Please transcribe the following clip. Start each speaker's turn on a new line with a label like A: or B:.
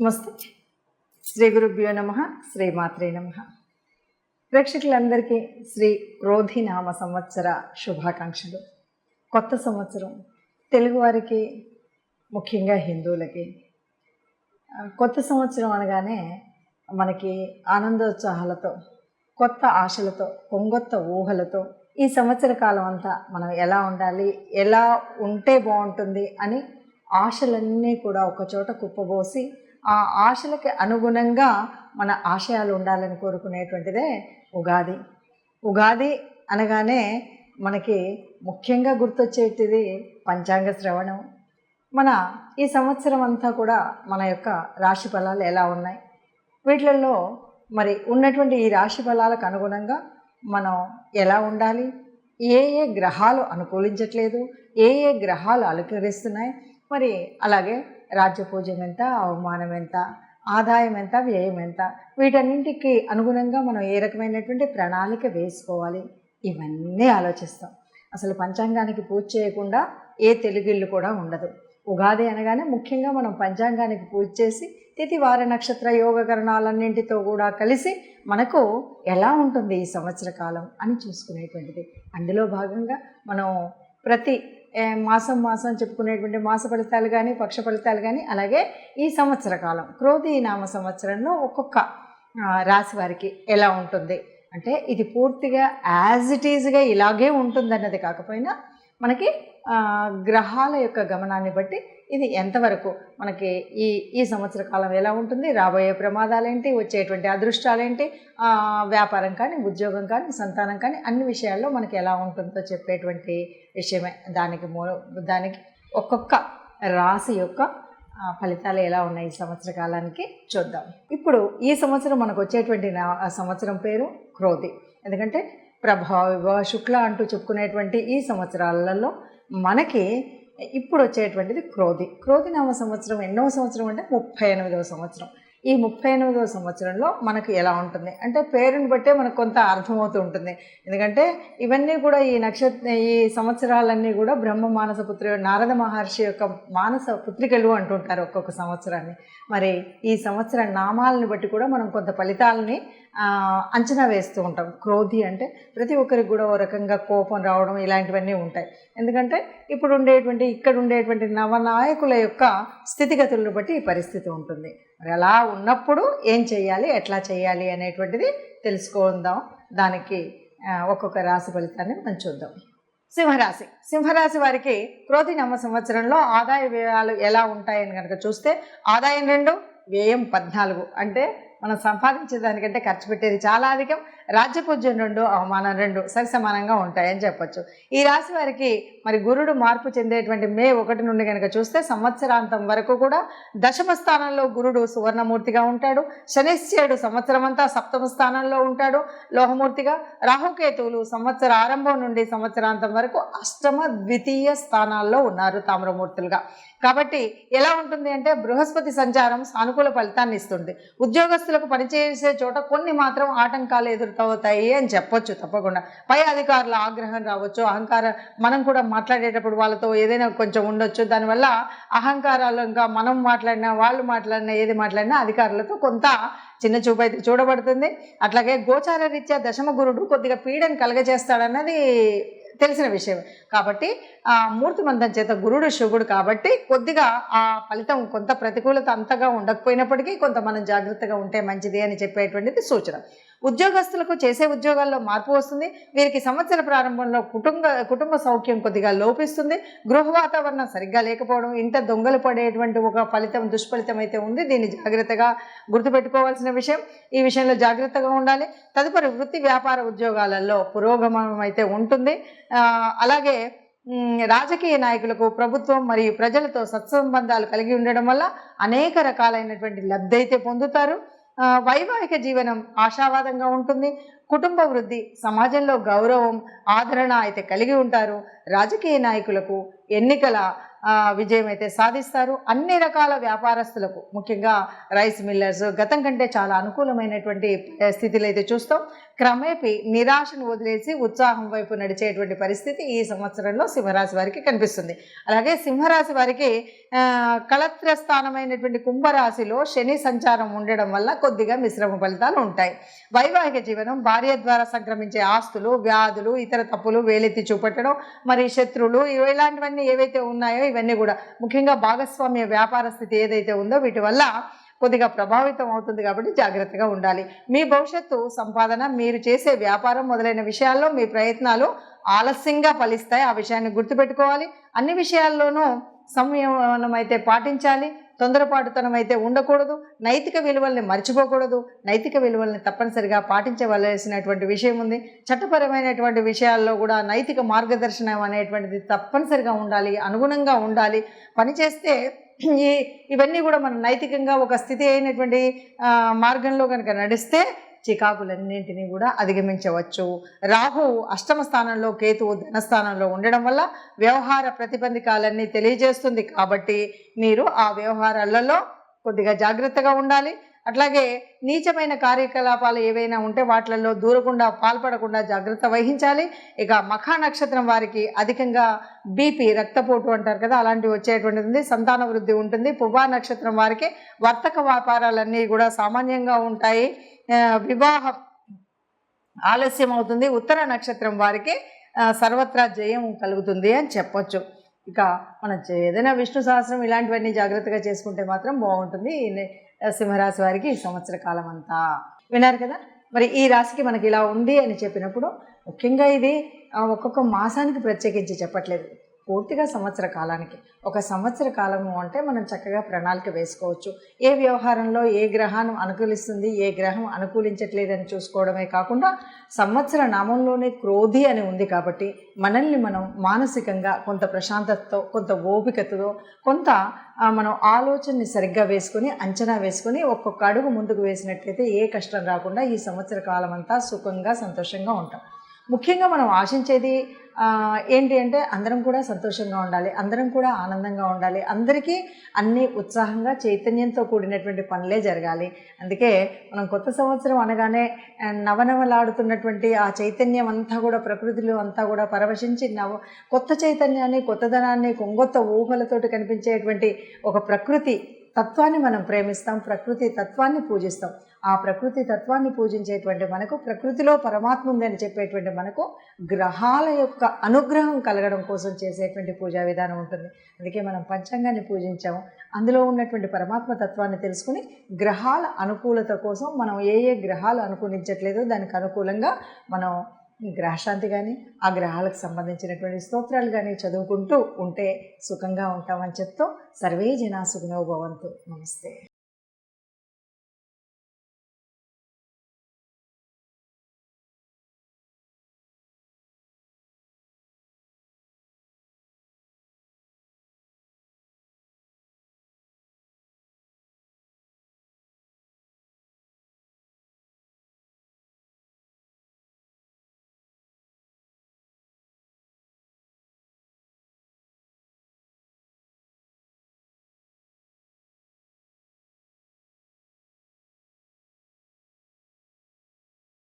A: నమస్తే. శ్రీ గురుభ్యో నమః. శ్రీమాత్రే నమః. ప్రేక్షకులందరికీ శ్రీ క్రోధినామ సంవత్సర శుభాకాంక్షలు. కొత్త సంవత్సరం తెలుగువారికి, ముఖ్యంగా హిందువులకి కొత్త సంవత్సరం అనగానే మనకి ఆనందోత్సాహాలతో, కొత్త ఆశలతో, పొంగొత్త ఊహలతో ఈ సంవత్సర కాలం అంతా మనం ఎలా ఉండాలి, ఎలా ఉంటే బాగుంటుంది అని ఆశలన్నీ కూడా ఒకచోట కుప్పబోసి ఆ ఆశలకి అనుగుణంగా మన ఆశయాలు ఉండాలని కోరుకునేటువంటిదే ఉగాది. ఉగాది అనగానే మనకి ముఖ్యంగా గుర్తొచ్చేటిది పంచాంగ శ్రవణం. మన ఈ సంవత్సరం అంతా కూడా మన యొక్క రాశి ఫలాలు ఎలా ఉన్నాయి, వీటిలలో మరి ఉన్నటువంటి ఈ రాశి ఫలాలకు అనుగుణంగా మనం ఎలా ఉండాలి, ఏ ఏ గ్రహాలు అనుకూలించట్లేదు, ఏ ఏ గ్రహాలు అలంకరిస్తున్నాయి, మరి అలాగే రాజ్యపూజ్యం ఎంత, అవమానం ఎంత, ఆదాయం ఎంత, వ్యయం ఎంత, వీటన్నింటికి అనుగుణంగా మనం ఏ రకమైనటువంటి ప్రణాళిక వేసుకోవాలి, ఇవన్నీ ఆలోచిస్తాం. అసలు పంచాంగానికి పూజ చేయకుండా ఏ తెలుగిల్లు కూడా ఉండదు. ఉగాది అనగానే ముఖ్యంగా మనం పంచాంగానికి పూజ చేసి తిథి వార నక్షత్ర యోగకరణాలన్నింటితో కూడా కలిసి మనకు ఎలా ఉంటుంది ఈ సంవత్సర కాలం అని చూసుకునేటువంటిది. అందులో భాగంగా మనం ప్రతి మాసం చెప్పుకునేటువంటి మాస ఫలితాలు కానీ, పక్ష ఫలితాలు కానీ, అలాగే ఈ సంవత్సర కాలం క్రోధి నామ సంవత్సరంలో ఒక్కొక్క రాశి వారికి ఎలా ఉంటుంది అంటే ఇది పూర్తిగా యాజ్ ఇట్ ఈజ్గా ఇలాగే ఉంటుందన్నది కాకపోయినా మనకి గ్రహాల యొక్క గమనాన్ని బట్టి ఇది ఎంతవరకు మనకి ఈ సంవత్సర కాలం ఎలా ఉంటుంది, రాబోయే ప్రమాదాలేంటి, వచ్చేటువంటి అదృష్టాలేంటి, వ్యాపారం కానీ, ఉద్యోగం కానీ, సంతానం కానీ, అన్ని విషయాల్లో మనకి ఎలా ఉంటుందో చెప్పేటువంటి విషయమే. దానికి ఒక్కొక్క రాశి యొక్క ఫలితాలు ఎలా ఉన్నాయి ఈ సంవత్సర కాలానికి చూద్దాం. ఇప్పుడు ఈ సంవత్సరం మనకు వచ్చేటువంటి సంవత్సరం పేరు క్రోధి. ఎందుకంటే ప్రభావ శుక్ల అంటూ చెప్పుకునేటువంటి ఈ సంవత్సరాలలో మనకి ఇప్పుడు వచ్చేటువంటిది క్రోధి నామ సంవత్సరం. ఎన్నో సంవత్సరం అంటే 38వ సంవత్సరం. ఈ 38వ సంవత్సరంలో మనకు ఎలా ఉంటుంది అంటే పేరుని బట్టే మనకు కొంత అర్థమవుతూ ఉంటుంది. ఎందుకంటే ఇవన్నీ కూడా ఈ సంవత్సరాలన్నీ కూడా బ్రహ్మ మానస నారద మహర్షి యొక్క మానస పుత్రికలు అంటుంటారు ఒక్కొక్క సంవత్సరాన్ని. మరి ఈ సంవత్సర నామాలని బట్టి కూడా మనం కొంత ఫలితాలని అంచనా వేస్తూ ఉంటాం. క్రోధి అంటే ప్రతి ఒక్కరికి కూడా ఓ రకంగా కోపం రావడం ఇలాంటివన్నీ ఉంటాయి. ఎందుకంటే ఇక్కడ ఉండేటువంటి నవనాయకుల యొక్క స్థితిగతులను బట్టి ఈ పరిస్థితి ఉంటుంది. మరి అలా ఉన్నప్పుడు ఏం చేయాలి, ఎట్లా చేయాలి అనేటువంటిది తెలుసుకుందాం. దానికి ఒక్కొక్క రాశి ఫలితాన్ని మనం చూద్దాం. సింహరాశి వారికి క్రోధి నామ సంవత్సరంలో ఆదాయ వ్యయాలు ఎలా ఉంటాయని కనుక చూస్తే ఆదాయం 2, వ్యయం 14. అంటే మనం సంపాదించే దానికంటే ఖర్చు పెట్టేది చాలా అధికం. రాజ్యపూజ్యం 2, అవమానం 2 సరి సమానంగా ఉంటాయని చెప్పచ్చు. ఈ రాశి వారికి మరి గురుడు మార్పు చెందేటువంటి మే 1 నుండి కనుక చూస్తే సంవత్సరాంతం వరకు కూడా దశమ స్థానంలో గురుడు సువర్ణమూర్తిగా ఉంటాడు. శనిశ్చరుడు సంవత్సరం అంతా సప్తమ స్థానంలో ఉంటాడు లోహమూర్తిగా. రాహుకేతువులు సంవత్సర ఆరంభం నుండి సంవత్సరాంతం వరకు అష్టమ ద్వితీయ స్థానాల్లో ఉన్నారు తామ్రమూర్తులుగా. కాబట్టి ఎలా ఉంటుంది అంటే బృహస్పతి సంచారం సానుకూల ఫలితాన్ని ఇస్తుంది. ఉద్యోగస్తులకు పనిచేసే చోట కొన్ని మాత్రం ఆటంకాలు ఎదురవుతాయి అని చెప్పొచ్చు. తప్పకుండా పై అధికారుల ఆగ్రహం రావచ్చు, అహంకారం. మనం కూడా మాట్లాడేటప్పుడు వాళ్ళతో ఏదైనా కొంచెం ఉండొచ్చు. దానివల్ల అహంకారాలు ఇంకా మనం మాట్లాడినా, వాళ్ళు మాట్లాడినా, ఏది మాట్లాడినా అధికారులతో కొంత చిన్న చూపు అయితే చూడబడుతుంది. అట్లాగే గోచార రీత్యా దశమ గురుడు కొద్దిగా పీడను కలగజేస్తాడన్నది తెలిసిన విషయం. కాబట్టి మూర్తిమంతం చేత గురుడు శుభుడు కాబట్టి కొద్దిగా ఆ ఫలితం కొంత ప్రతికూలత అంతగా ఉండకపోయినప్పటికీ కొంత మనం జాగ్రత్తగా ఉంటే మంచిది అని చెప్పేటువంటిది సూచన. ఉద్యోగస్తులకు చేసే ఉద్యోగాల్లో మార్పు వస్తుంది. వీరికి సంవత్సర ప్రారంభంలో కుటుంబ సౌఖ్యం కొద్దిగా లోపిస్తుంది. గృహ వాతావరణం సరిగ్గా లేకపోవడం, ఇంట దొంగలు పడేటువంటి ఒక దుష్ఫలితం అయితే ఉంది. దీన్ని జాగ్రత్తగా గుర్తుపెట్టుకోవాల్సిన విషయం. ఈ విషయంలో జాగ్రత్తగా ఉండాలి. తదుపరి వృత్తి వ్యాపార ఉద్యోగాలలో పురోగమనం అయితే ఉంటుంది. అలాగే రాజకీయ నాయకులకు ప్రభుత్వం మరియు ప్రజలతో సత్సంబంధాలు కలిగి ఉండడం వల్ల అనేక రకాలైనటువంటి లబ్ధి అయితే పొందుతారు. వైవాహిక జీవనం ఆశావాదంగా ఉంటుంది. కుటుంబ వృద్ధి, సమాజంలో గౌరవం, ఆదరణ అయితే కలిగి ఉంటారు. రాజకీయ నాయకులకు ఎన్నికల విజయం అయితే సాధిస్తారు. అన్ని రకాల వ్యాపారస్తులకు, ముఖ్యంగా రైస్ మిల్లర్స్ గతం కంటే చాలా అనుకూలమైనటువంటి స్థితిలో అయితే చూస్తాం. క్రమేపీ నిరాశను వదిలేసి ఉత్సాహం వైపు నడిచేటువంటి పరిస్థితి ఈ సంవత్సరంలో సింహరాశి వారికి కనిపిస్తుంది. అలాగే సింహరాశి వారికి కళత్ర స్థానమైనటువంటి కుంభరాశిలో శని సంచారం ఉండడం వల్ల కొద్దిగా మిశ్రమ ఫలితాలు ఉంటాయి. వైవాహిక జీవనం, భార్య ద్వారా సంక్రమించే ఆస్తులు, వ్యాధులు, ఇతర తప్పులు వేలెత్తి చూపెట్టడం, మరి శత్రువులు, ఇలాంటివన్నీ ఏవైతే ఉన్నాయో ఇవన్నీ కూడా ముఖ్యంగా భాగస్వామ్య వ్యాపార స్థితి ఏదైతే ఉందో వీటి వల్ల కొద్దిగా ప్రభావితం అవుతుంది. కాబట్టి జాగ్రత్తగా ఉండాలి. మీ భవిష్యత్తు సంపాదన, మీరు చేసే వ్యాపారం మొదలైన విషయాల్లో మీ ప్రయత్నాలు ఆలస్యంగా ఫలిస్తాయి. ఆ విషయాన్ని గుర్తుపెట్టుకోవాలి. అన్ని విషయాల్లోనూ సంయమనం అయితే పాటించాలి. తొందరపాటుతనం అయితే ఉండకూడదు. నైతిక విలువల్ని మర్చిపోకూడదు. నైతిక విలువల్ని తప్పనిసరిగా పాటించవలసినటువంటి విషయం ఉంది. చట్టపరమైనటువంటి విషయాల్లో కూడా నైతిక మార్గదర్శనం అనేటువంటిది తప్పనిసరిగా ఉండాలి, అనుగుణంగా ఉండాలి. పనిచేస్తే ఇవన్నీ కూడా మనం నైతికంగా ఒక స్థితి అయినటువంటి మార్గంలో కనుక నడిస్తే చికాకులన్నింటినీ కూడా అధిగమించవచ్చు. రాహు అష్టమ స్థానంలో, కేతువు ధనస్థానంలో ఉండడం వల్ల వ్యవహార ప్రతిబంధకాలన్నీ తెలియజేస్తుంది. కాబట్టి మీరు ఆ వ్యవహారాలలో కొద్దిగా జాగ్రత్తగా ఉండాలి. అట్లాగే నీచమైన కార్యకలాపాలు ఏవైనా ఉంటే వాటిలలో దూరకుండా, పాల్పడకుండా జాగ్రత్త వహించాలి. ఇక మఖా నక్షత్రం వారికి అధికంగా బీపీ, రక్తపోటు అంటారు కదా, అలాంటివి వచ్చేటువంటిది ఉంది. సంతాన వృద్ధి ఉంటుంది. పుబ్బా నక్షత్రం వారికి వర్తక వ్యాపారాలన్నీ కూడా సామాన్యంగా ఉంటాయి. వివాహం ఆలస్యం అవుతుంది. ఉత్తర నక్షత్రం వారికి సర్వత్రా జయం కలుగుతుంది అని చెప్పొచ్చు. ఇక మనం ఏదైనా విష్ణు సహస్రం ఇలాంటివన్నీ జాగ్రత్తగా చేసుకుంటే మాత్రం బాగుంటుంది. సింహరాశి వారికి ఈ సంవత్సర కాలం అంతా విన్నారు కదా. మరి ఈ రాశికి మనకి ఇలా ఉంది అని చెప్పినప్పుడు ముఖ్యంగా ఇది ఒక్కొక్క మాసానికి ప్రత్యేకించి చెప్పట్లేదు, పూర్తిగా సంవత్సర కాలానికి. ఒక సంవత్సర కాలము అంటే మనం చక్కగా ప్రణాళిక వేసుకోవచ్చు. ఏ వ్యవహారంలో ఏ గ్రహాన్ని అనుకూలిస్తుంది, ఏ గ్రహం అనుకూలించట్లేదని చూసుకోవడమే కాకుండా సంవత్సర నామంలోనే క్రోధి అని ఉంది కాబట్టి మనల్ని మనం మానసికంగా కొంత ప్రశాంతతతో, కొంత ఓపికతో, కొంత మనం ఆలోచనని సరిగ్గా వేసుకొని, అంచనా వేసుకొని ఒక్కొక్క అడుగు ముందుకు వేసినట్లయితే ఏ కష్టం రాకుండా ఈ సంవత్సర కాలం అంతా సుఖంగా, సంతోషంగా ఉంటాం. ముఖ్యంగా మనం ఆశించేది ఏంటి అంటే అందరం కూడా సంతోషంగా ఉండాలి, అందరం కూడా ఆనందంగా ఉండాలి, అందరికీ అన్నీ ఉత్సాహంగా, చైతన్యంతో కూడినటువంటి పనులే జరగాలి. అందుకే మనం కొత్త సంవత్సరం అనగానే నవనవలాడుతున్నటువంటి ఆ చైతన్యం అంతా కూడా ప్రకృతిలో అంతా కూడా పరవశించి కొత్త చైతన్యాన్ని, కొత్తదనాన్ని, కొంగొత్త ఊహలతోటి కనిపించేటువంటి ఒక ప్రకృతి తత్వాన్ని మనం ప్రేమిస్తాం, ప్రకృతి తత్వాన్ని పూజిస్తాం. ఆ ప్రకృతి తత్వాన్ని పూజించేటువంటి మనకు, ప్రకృతిలో పరమాత్మ ఉందని చెప్పేటువంటి మనకు గ్రహాల యొక్క అనుగ్రహం కలగడం కోసం చేసేటువంటి పూజా విధానం ఉంటుంది. అందుకే మనం పంచాంగాన్ని పూజించాము. అందులో ఉన్నటువంటి పరమాత్మ తత్వాన్ని తెలుసుకుని గ్రహాల అనుకూలత కోసం మనం ఏ ఏ గ్రహాలు అనుకూలించట్లేదో దానికి అనుకూలంగా మనం గ్రహశాంతి కానీ, ఆ గ్రహాలకు సంబంధించినటువంటి స్తోత్రాలు కానీ చదువుకుంటూ ఉంటే సుఖంగా ఉంటామని చెప్తూ సర్వే జనా సుఖినో భవంతు. నమస్తే.